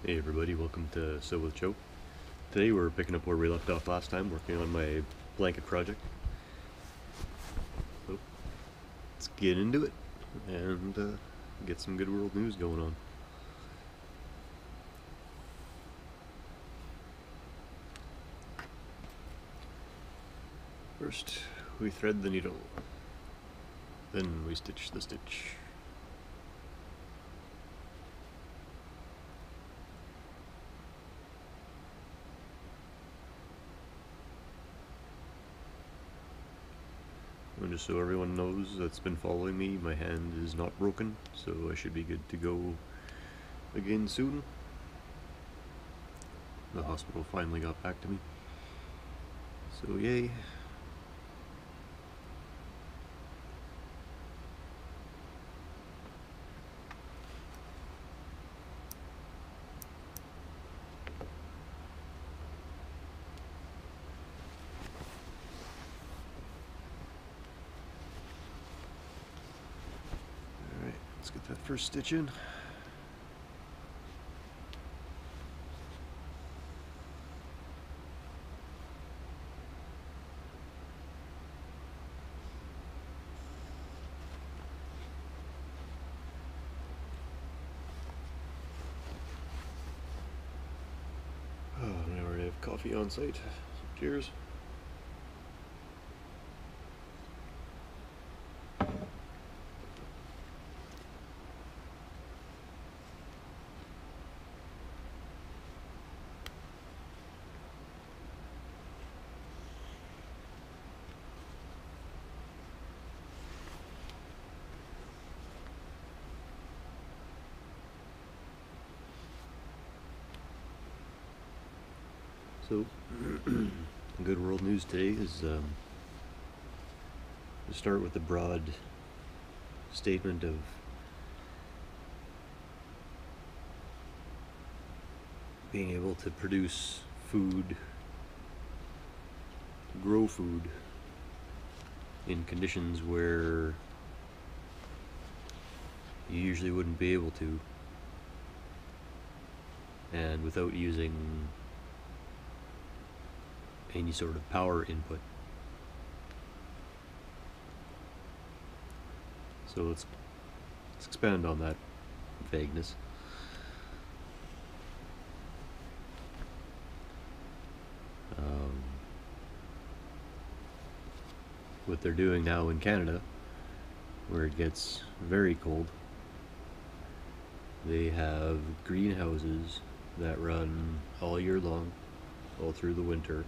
Hey everybody, welcome to SwJ. Today we're picking up where we left off last time, working on my blanket project. So, let's get into it and get some good world news going on. First, we thread the needle. Then we stitch the stitch. And just so everyone knows that's been following me, my hand is not broken, so I should be good to go again soon. The hospital finally got back to me, so yay. Alright, let's get that first stitch in. Oh, now we have coffee on site. Cheers. So, good world news today is to start with the broad statement of being able to produce food, grow food in conditions where you usually wouldn't be able to, and without using any sort of power input. So let's expand on that vagueness. What they're doing now in Canada, where it gets very cold, they have greenhouses that run all year long, all through the winter,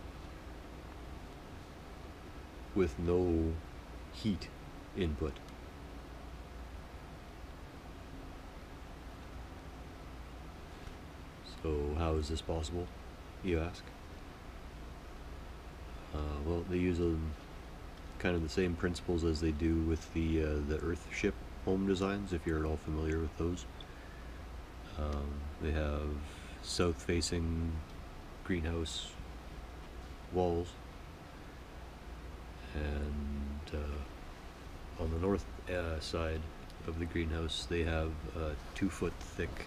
with no heat input. So how is this possible, you ask? Well, they use kind of the same principles as they do with the Earthship home designs, if you're at all familiar with those. They have south-facing greenhouse walls, and on the north side of the greenhouse they have a 2-foot thick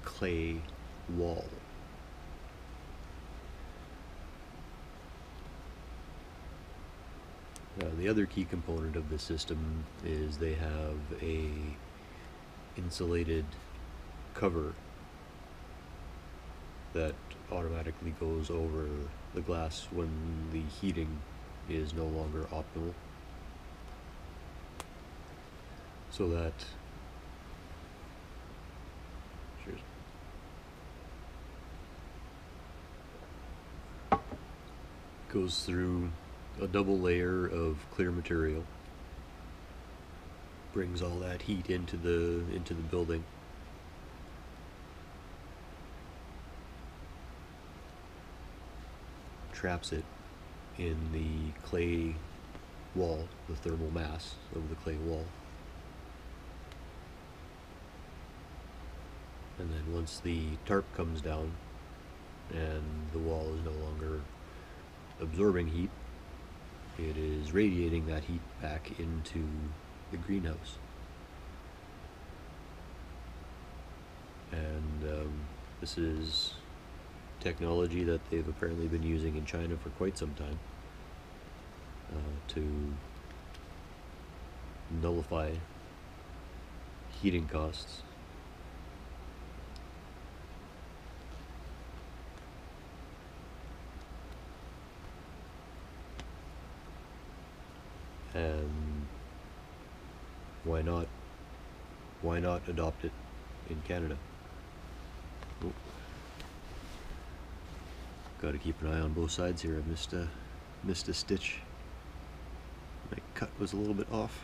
clay wall. The other key component of this system is they have a insulated cover that automatically goes over the glass when the heating is no longer optimal, so that goes through a double layer of clear material, brings all that heat into the building, traps it in the clay wall, the thermal mass of the clay wall, and then once the tarp comes down and the wall is no longer absorbing heat, it is radiating that heat back into the greenhouse. And This is technology that they've apparently been using in China for quite some time to nullify heating costs. And why not adopt it in Canada? Oh. Got to keep an eye on both sides here. I missed a stitch. My cut was a little bit off.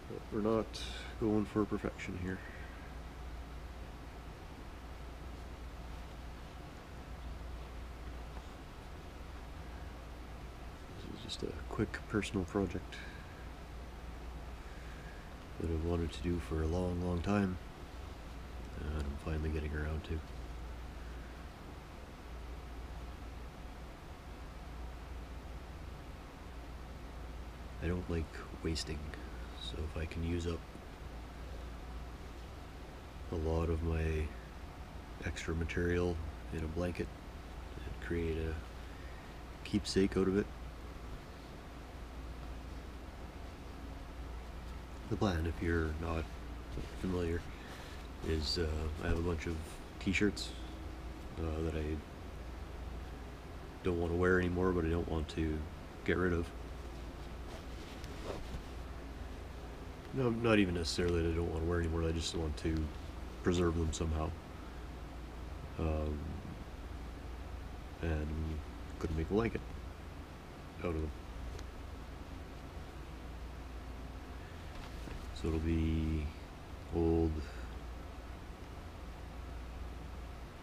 But we're not going for perfection here. This is just a quick personal project that I've wanted to do for a long time, and I'm finally getting around to. I don't like wasting, so if I can use up a lot of my extra material in a blanket and create a keepsake out of it. The plan, if you're not familiar, is I have a bunch of t-shirts that I don't want to wear anymore, but I don't want to get rid of. No, not even necessarily that I don't want to wear anymore, I just want to preserve them somehow. And couldn't make a blanket out of them. So it'll be old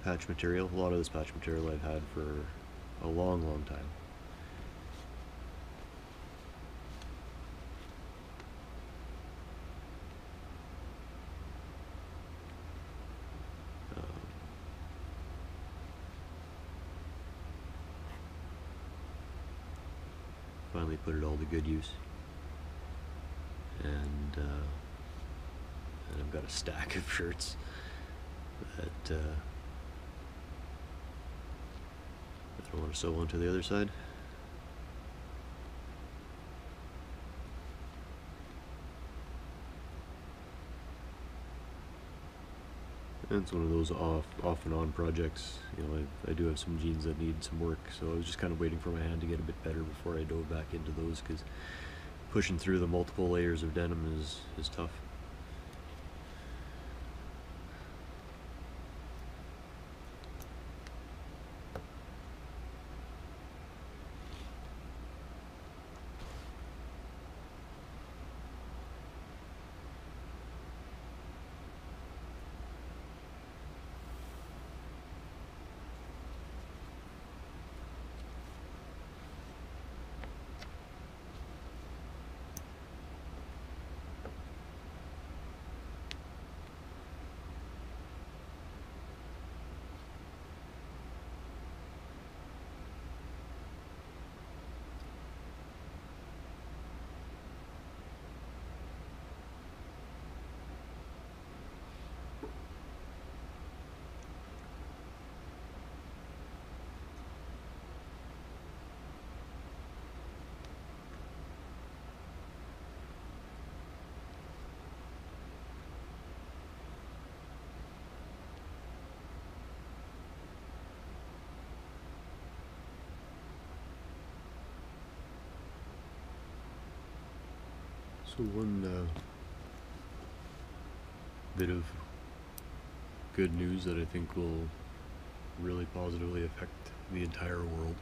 patch material. A lot of this patch material I've had for a long time. Finally put it all to good use. And I've got a stack of shirts that I want to sew onto the other side. And it's one of those off and on projects. You know, I do have some jeans that need some work, so I was just kind of waiting for my hand to get a bit better before I dove back into those, because pushing through the multiple layers of denim is tough. So one bit of good news that I think will really positively affect the entire world.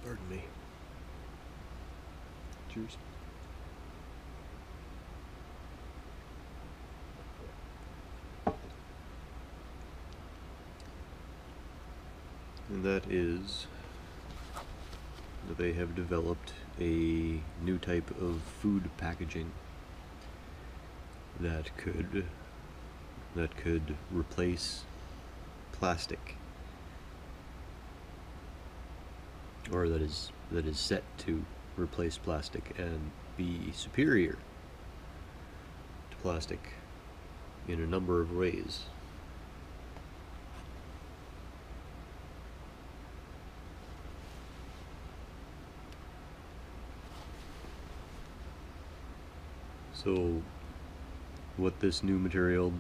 Pardon me. Cheers. And that is that they have developed a new type of food packaging that could replace plastic, or that is set to replace plastic and be superior plastic in a number of ways. So what this new material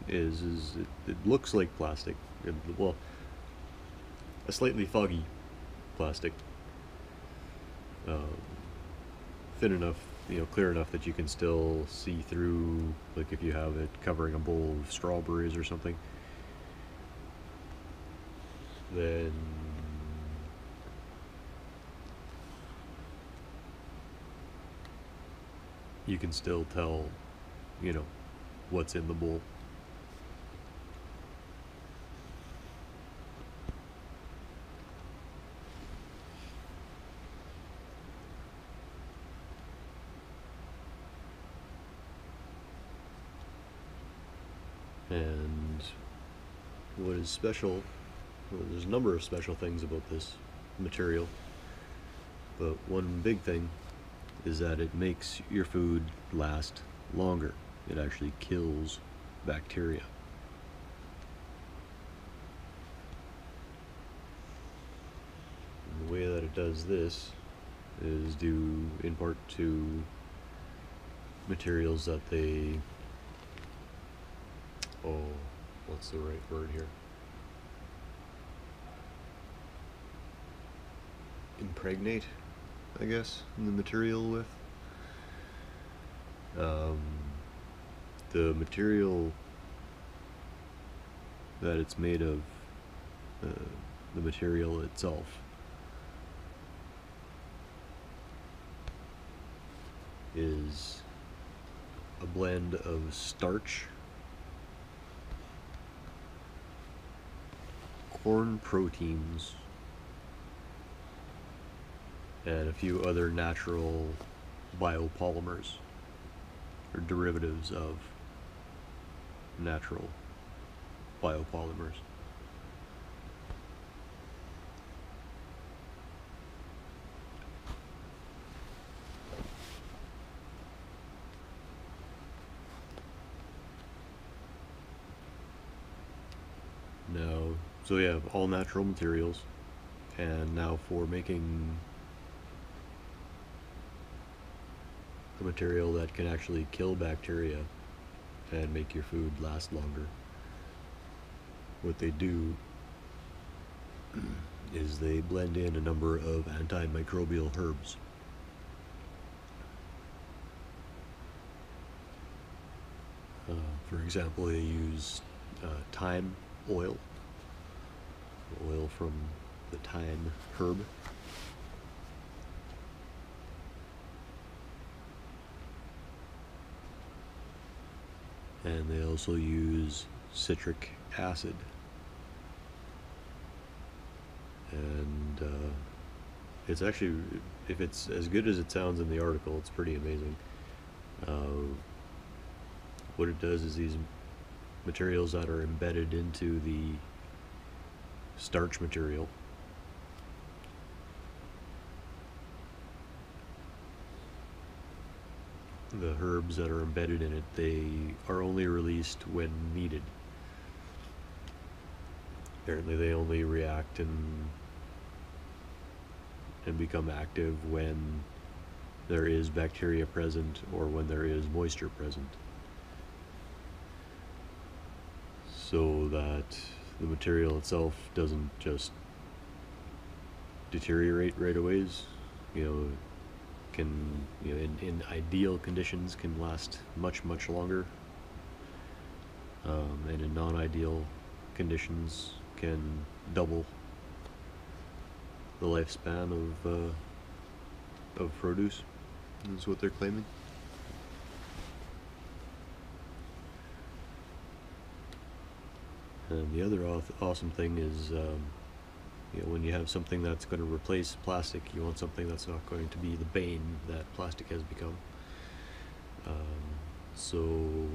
is it looks like plastic. Well, a slightly foggy plastic, thin enough, clear enough that you can still see through, like if you have it covering a bowl of strawberries or something, then you can still tell, what's in the bowl. And what is special, well, there's a number of special things about this material, but one big thing is that it makes your food last longer. It actually kills bacteria. And the way that it does this is due in part to materials that they, what's the right word here? Impregnate, I guess, in the material with. The material that it's made of, the material itself, is a blend of starch, corn proteins, and a few other natural biopolymers, or derivatives of natural biopolymers. Now, so yeah, all natural materials, and now for making a material that can actually kill bacteria and make your food last longer, what they do is they blend in a number of antimicrobial herbs. For example, they use thyme oil from the thyme herb. And they also use citric acid. And it's actually, if it's as good as it sounds in the article, it's pretty amazing. What it does is these materials that are embedded into the starch material, the herbs that are embedded in it, they are only released when needed. Apparently they only react and become active when there is bacteria present or when there is moisture present, so that the material itself doesn't just deteriorate right away. Can, in ideal conditions, can last much longer, and in non-ideal conditions can double the lifespan of produce. That's what they're claiming. And the other awesome thing is, when you have something that's going to replace plastic, you want something that's not going to be the bane that plastic has become. So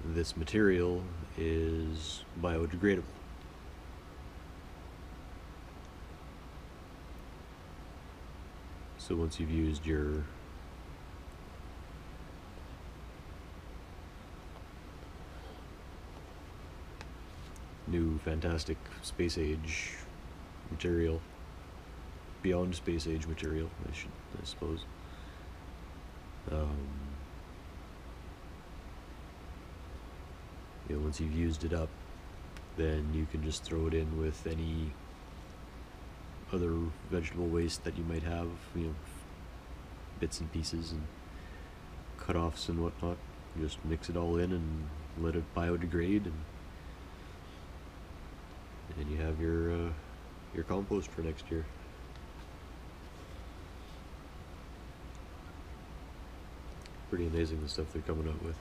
this material is biodegradable. So once you've used your new fantastic space age material, beyond space age material, I suppose. You know, once you've used it up, then you can just throw it in with any other vegetable waste that you might have, you know, bits and pieces and cut-offs and whatnot. You just mix it all in and let it biodegrade, and you have your compost for next year. Pretty amazing the stuff they're coming up with.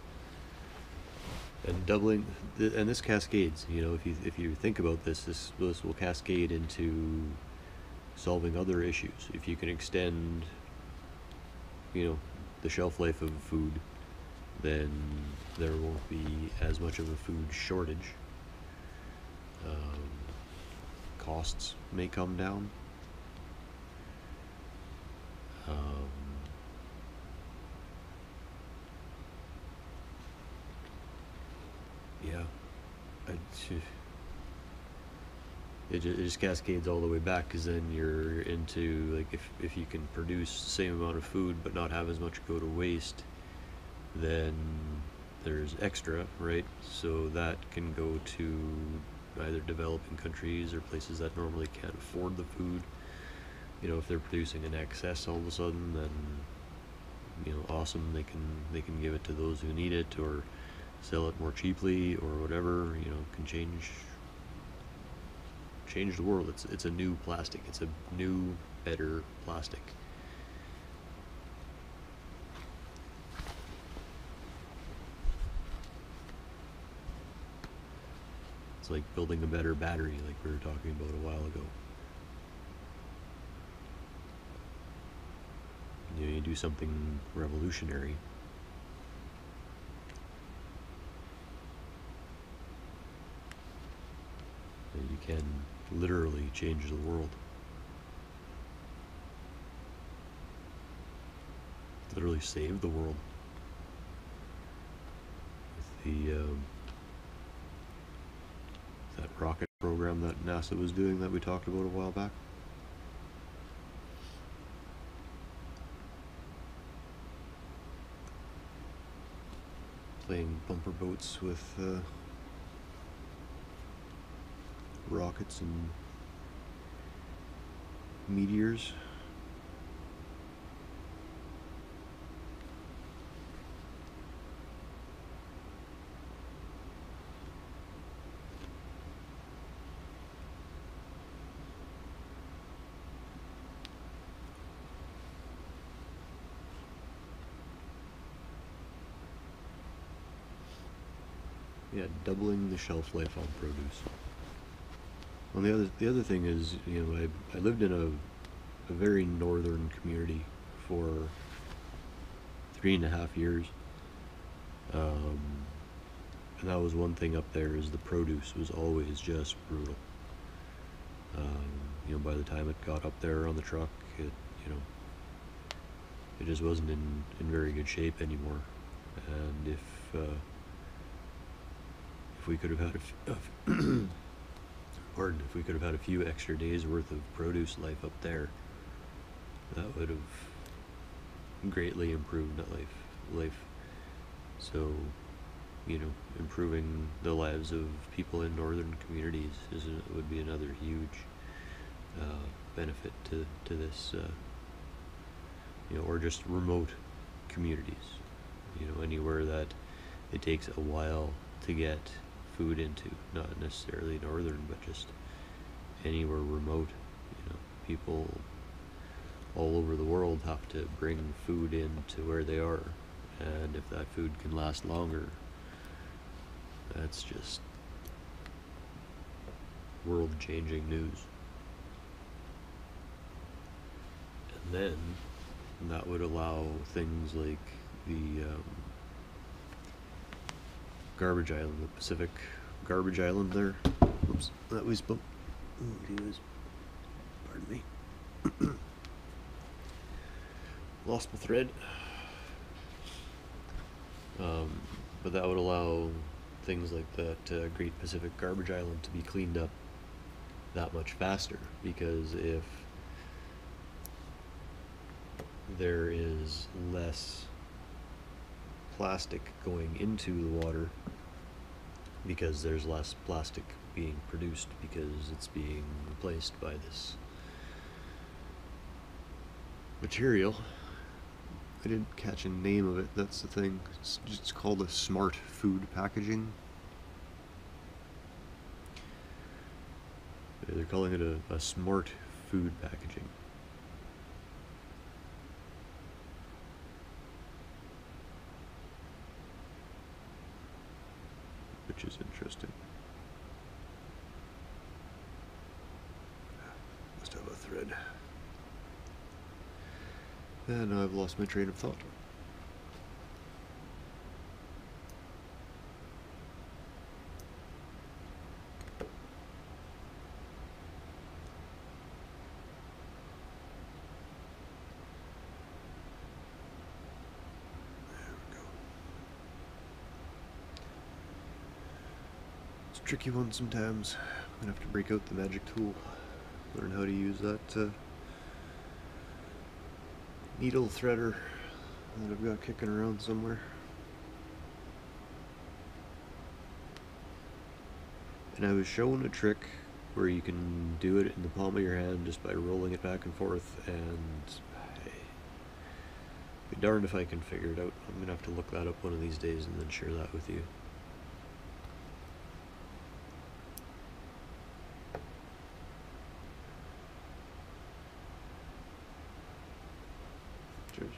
And doubling, and this cascades. You know, if you think about this will cascade into solving other issues. If you can extend, you know, the shelf life of food, then there won't be as much of a food shortage. Costs may come down. Yeah, it just cascades all the way back, because then you're into, like, if you can produce the same amount of food but not have as much go to waste, then there's extra, right? So that can go to either developing countries or places that normally can't afford the food. You know, if they're producing in excess all of a sudden, then, you know, awesome, they can give it to those who need it, or sell it more cheaply, or whatever. You know, can change the world. It's a new plastic. It's a new, better plastic. It's like building a better battery, like we were talking about a while ago. You know, you do something revolutionary, and you can literally change the world. Literally save the world. With the that rocket program that NASA was doing that we talked about a while back. Playing bumper boats with rockets and meteors. Yeah, doubling the shelf life on produce. Well, the other thing is, you know, I lived in a very northern community for 3.5 years, and that was one thing up there, is the produce was always just brutal. You know, by the time it got up there on the truck, it just wasn't in very good shape anymore. And if we could have had if we could have had a few extra days worth of produce life up there, that would have greatly improved that life. So, you know, improving the lives of people in northern communities would be another huge benefit to this, you know, or just remote communities, you know, anywhere that it takes a while to get food into, not necessarily northern, but just anywhere remote. You know, people all over the world have to bring food in to where they are, and if that food can last longer, that's just world-changing news. And then that would allow things like the garbage island, the Pacific garbage island there. Oops, that was spoke. Pardon me. Lost my thread. But that would allow things like that Great Pacific Garbage Island to be cleaned up that much faster, because if there is less plastic going into the water, because there's less plastic being produced because it's being replaced by this material. I didn't catch a name of it, that's the thing. It's called a smart food packaging. They're calling it a smart food packaging. Which is interesting. Must have a thread. And I've lost my train of thought. It's a tricky one sometimes. I'm gonna have to break out the magic tool, learn how to use that needle threader that I've got kicking around somewhere. And I was shown a trick where you can do it in the palm of your hand just by rolling it back and forth, and be darned if I can figure it out. I'm gonna have to look that up one of these days and then share that with you. Cheers.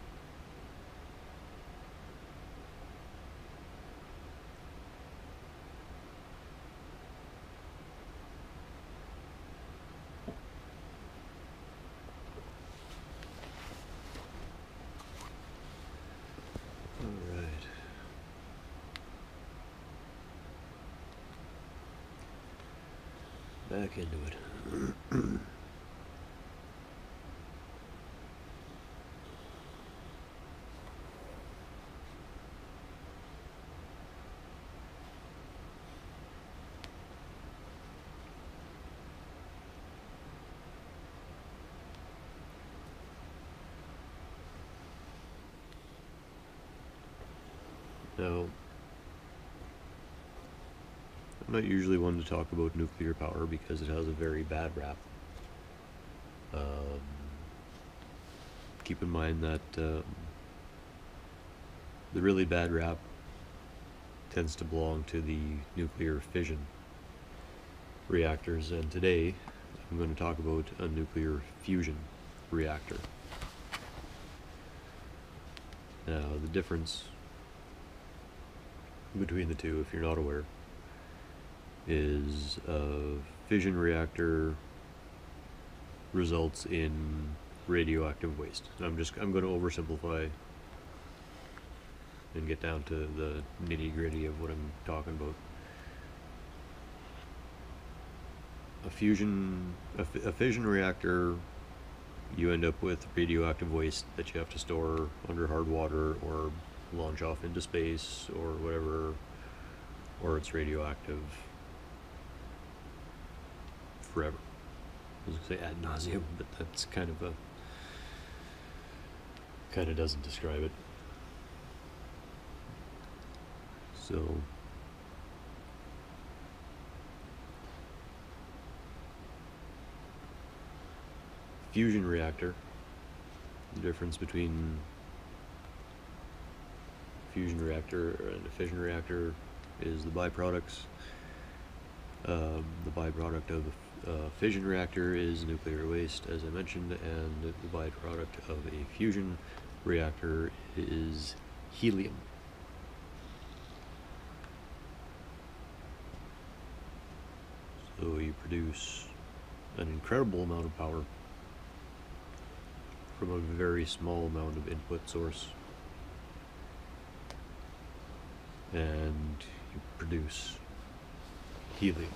Back into it. Now, I'm not usually one to talk about nuclear power because it has a very bad rap. Keep in mind that the really bad rap tends to belong to the nuclear fission reactors, and today I'm going to talk about a nuclear fusion reactor. Now, the difference between the two, if you're not aware, is a fission reactor results in radioactive waste. I'm going to oversimplify and get down to the nitty-gritty of what I'm talking about. A fission reactor, you end up with radioactive waste that you have to store under hard water or launch off into space or whatever, or it's radioactive forever. I was going to say ad nauseum, but that's kind of doesn't describe it. So fusion reactor, the difference between fusion reactor and a fission reactor is the byproducts. The byproduct of a fission reactor is nuclear waste, as I mentioned, and the byproduct of a fusion reactor is helium. So you produce an incredible amount of power from a very small amount of input source, and you produce helium.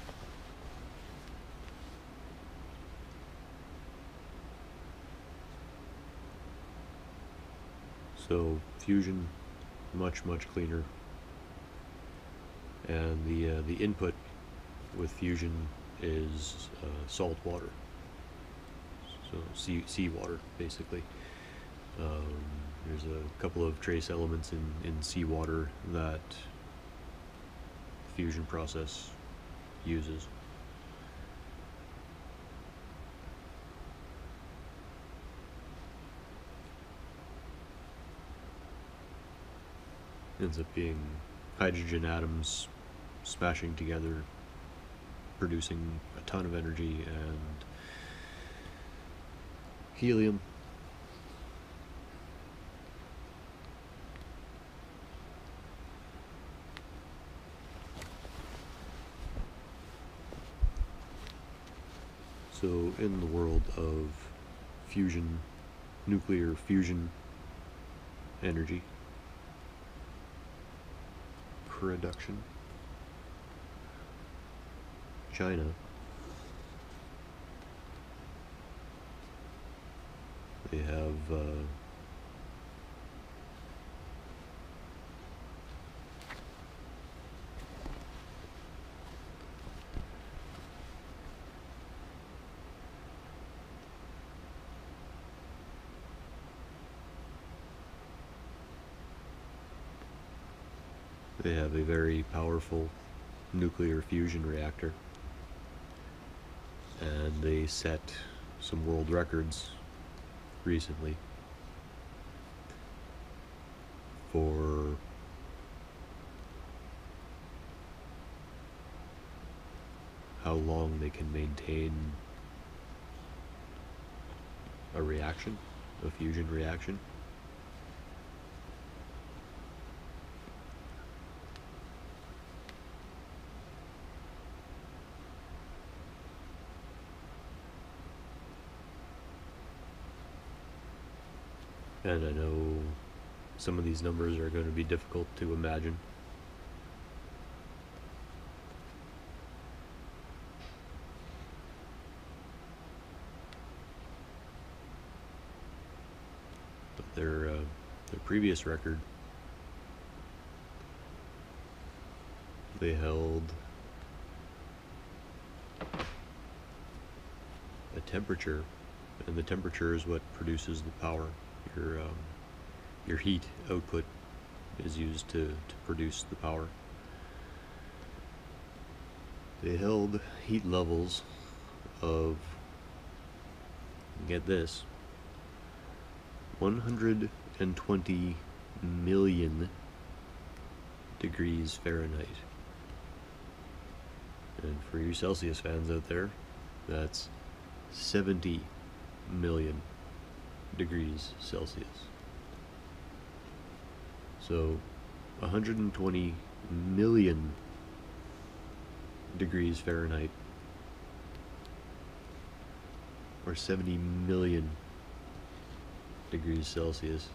So fusion, much cleaner, and the input with fusion is salt water, so sea water basically. There's a couple of trace elements in seawater that the fusion process uses. Ends up being hydrogen atoms smashing together, producing a ton of energy, and helium. So in the world of fusion, nuclear fusion energy production, China they have a very powerful nuclear fusion reactor, and they set some world records recently for how long they can maintain a reaction, a fusion reaction. And I know some of these numbers are going to be difficult to imagine. But their previous record, they held a temperature, and the temperature is what produces the power. Your heat output is used to produce the power. They held heat levels of, get this, 120 million degrees Fahrenheit. And for you Celsius fans out there, that's 70 million degrees Celsius. So 120 million degrees Fahrenheit, or 70 million degrees Celsius,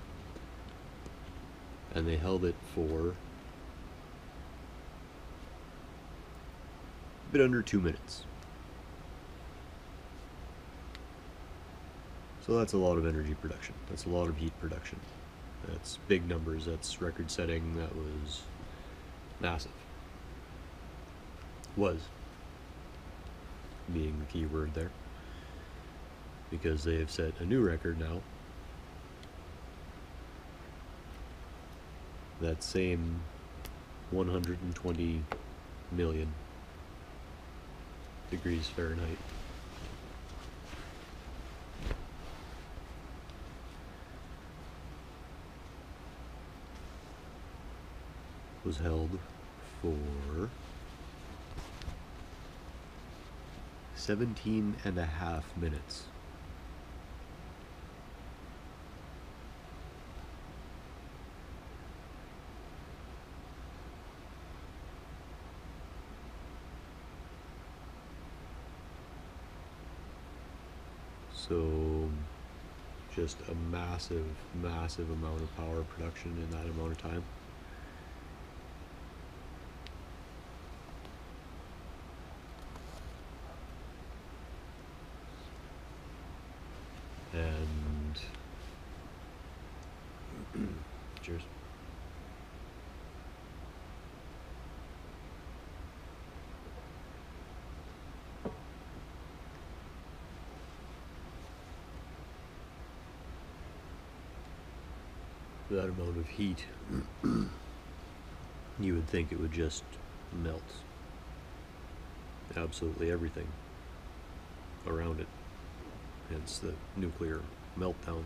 and they held it for a bit under 2 minutes. So that's a lot of energy production. That's a lot of heat production. That's big numbers. That's record setting. That was massive. Was being the key word there, because they have set a new record now. That same 120 million degrees Fahrenheit was held for 17.5 minutes. So just a massive, massive amount of power production in that amount of time. And cheers. that amount of heat, you would think it would just melt absolutely everything around it, hence the nuclear meltdown.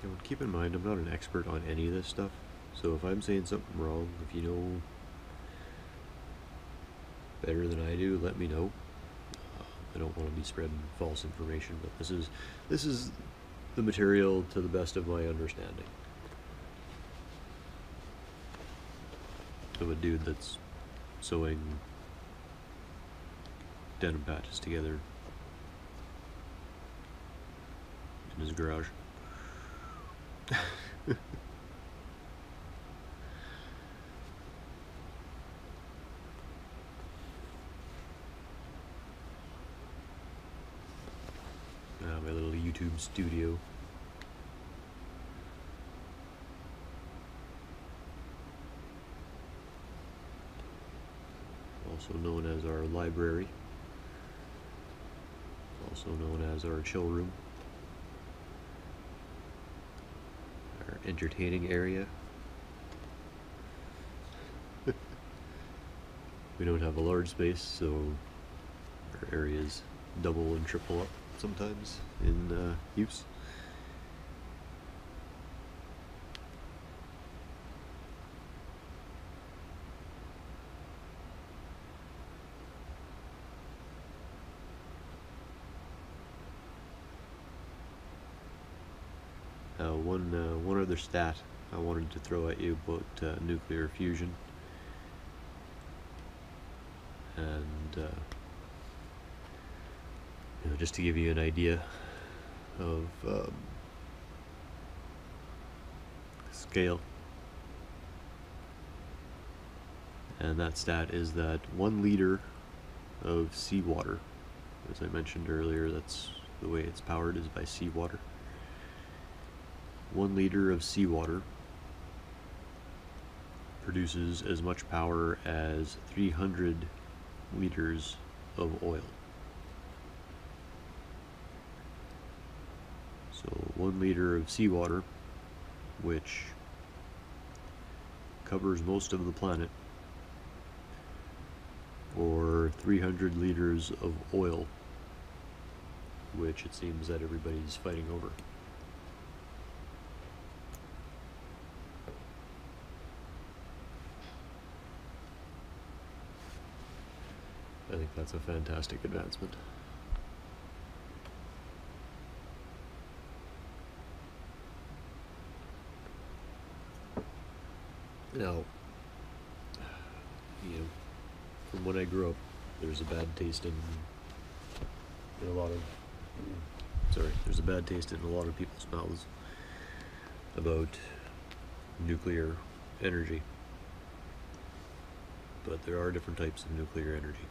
And keep in mind, I'm not an expert on any of this stuff, so if I'm saying something wrong, if you know better than I do, let me know. I don't want to be spreading false information, but this is the material to the best of my understanding of a dude that's sewing denim patches together in his garage. My little YouTube studio. Also known as our library. Also known as our chill room. Our entertaining area. We don't have a large space, so our areas double and triple up sometimes in use. One other stat I wanted to throw at you about nuclear fusion, and just to give you an idea of scale. And that stat is that 1 liter of seawater, as I mentioned earlier, that's the way it's powered, is by seawater. 1 liter of seawater produces as much power as 300 liters of oil. So 1 liter of seawater, which covers most of the planet, or 300 liters of oil, which it seems that everybody's fighting over. I think that's a fantastic advancement. Now, from when I grew up, there's a bad taste in a lot of people's mouths about nuclear energy. But there are different types of nuclear energy.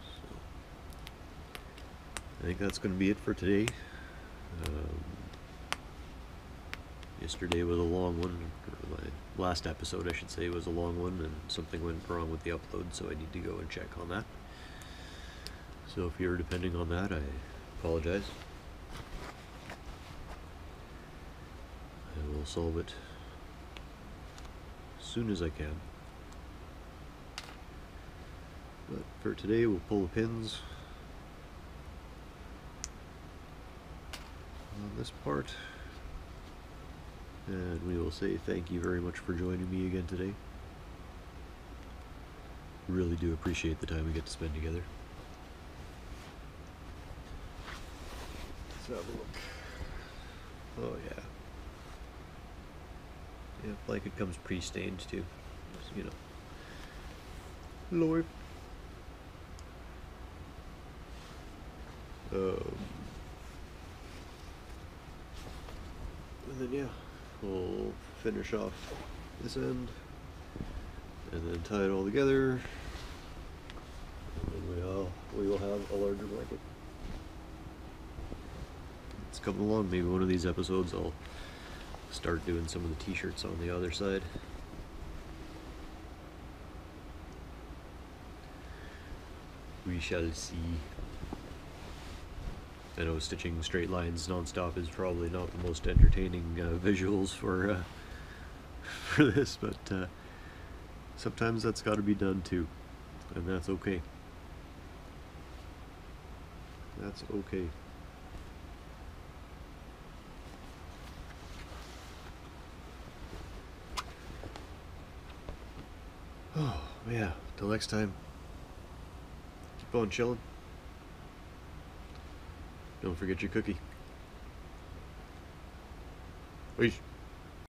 So, I think that's going to be it for today. Yesterday was a long one, or my last episode I should say was a long one, and something went wrong with the upload, so I need to go and check on that. So if you're depending on that, I apologize. I will solve it as soon as I can. But for today, we'll pull the pins on this part. And we will say thank you very much for joining me again today. Really do appreciate the time we get to spend together. Let's have a look. Oh yeah. Yeah, blanket comes pre-stained too. Just, Lord. And then yeah. We'll finish off this end, and then tie it all together, and then we will have a larger blanket. coming along. Maybe one of these episodes I'll start doing some of the t-shirts on the other side. We shall see. I know stitching straight lines non-stop is probably not the most entertaining visuals for this, but sometimes that's got to be done too, and that's okay. That's okay. Oh, yeah. Till next time. Keep on chilling. Don't forget your cookie. Peace.